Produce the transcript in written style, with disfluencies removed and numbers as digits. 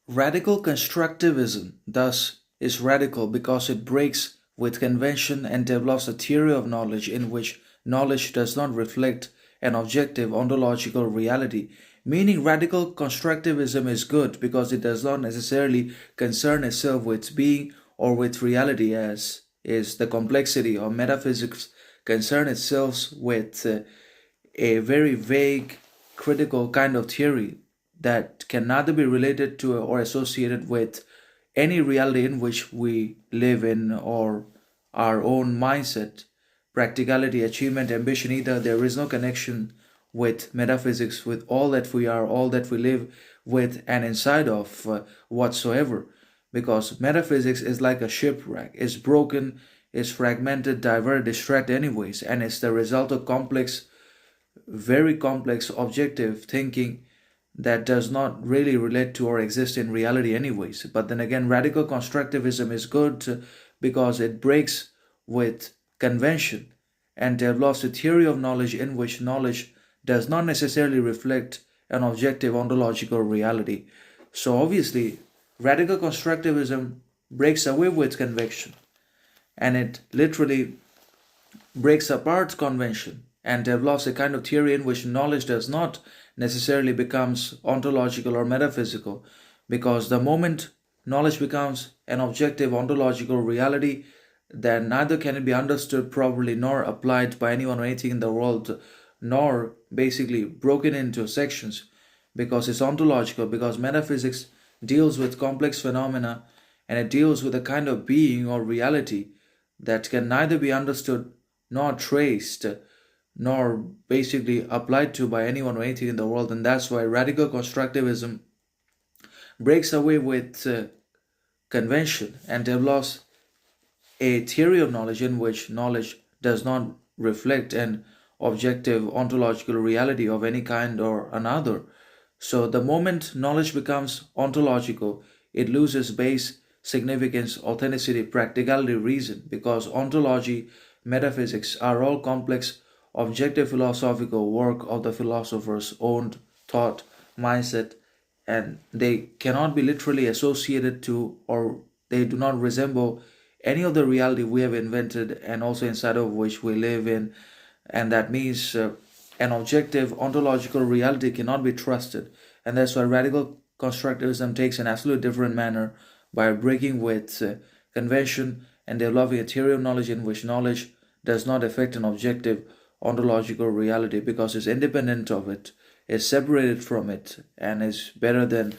Radical constructivism, thus, is radical because it breaks with convention and develops a theory of knowledge in which knowledge does not reflect an objective ontological reality. Meaning, radical constructivism is good because it does not necessarily concern itself with being or with reality, as is the complexity of metaphysics concern itself with a very vague, critical kind of theory that can neither be related to or associated with any reality in which we live in or our own mindset, practicality, achievement, ambition. Either there is no connection with metaphysics, with all that we are, all that we live with and inside of whatsoever. Because metaphysics is like a shipwreck, it's broken, it's fragmented, diverted, distracted, anyways, and it's the result of complex, very complex objective thinking that does not really relate to or exist in reality anyways. But then again, radical constructivism is good because it breaks with convention and develops a theory of knowledge in which knowledge does not necessarily reflect an objective ontological reality. So obviously, radical constructivism breaks away with convention, and it literally breaks apart convention and develops a kind of theory in which knowledge does not necessarily becomes ontological or metaphysical, because the moment knowledge becomes an objective ontological reality, then neither can it be understood properly nor applied by anyone or anything in the world, nor basically broken into sections, because it's ontological, because metaphysics deals with complex phenomena, and it deals with a kind of being or reality that can neither be understood nor traced nor basically applied to by anyone or anything in the world. And that's why radical constructivism breaks away with convention and develops a theory of knowledge in which knowledge does not reflect an objective ontological reality of any kind or another. So the moment knowledge becomes ontological, it loses base significance, authenticity, practicality, reason, because ontology, metaphysics are all complex, objective philosophical work of the philosopher's own thought, mindset, and they cannot be literally associated to, or they do not resemble any of the reality we have invented and also inside of which we live in. And that means an objective ontological reality cannot be trusted. And that's why radical constructivism takes an absolute different manner by breaking with convention and developing a theory of knowledge in which knowledge does not affect an objective ontological reality because it's independent of it, is separated from it, and is better than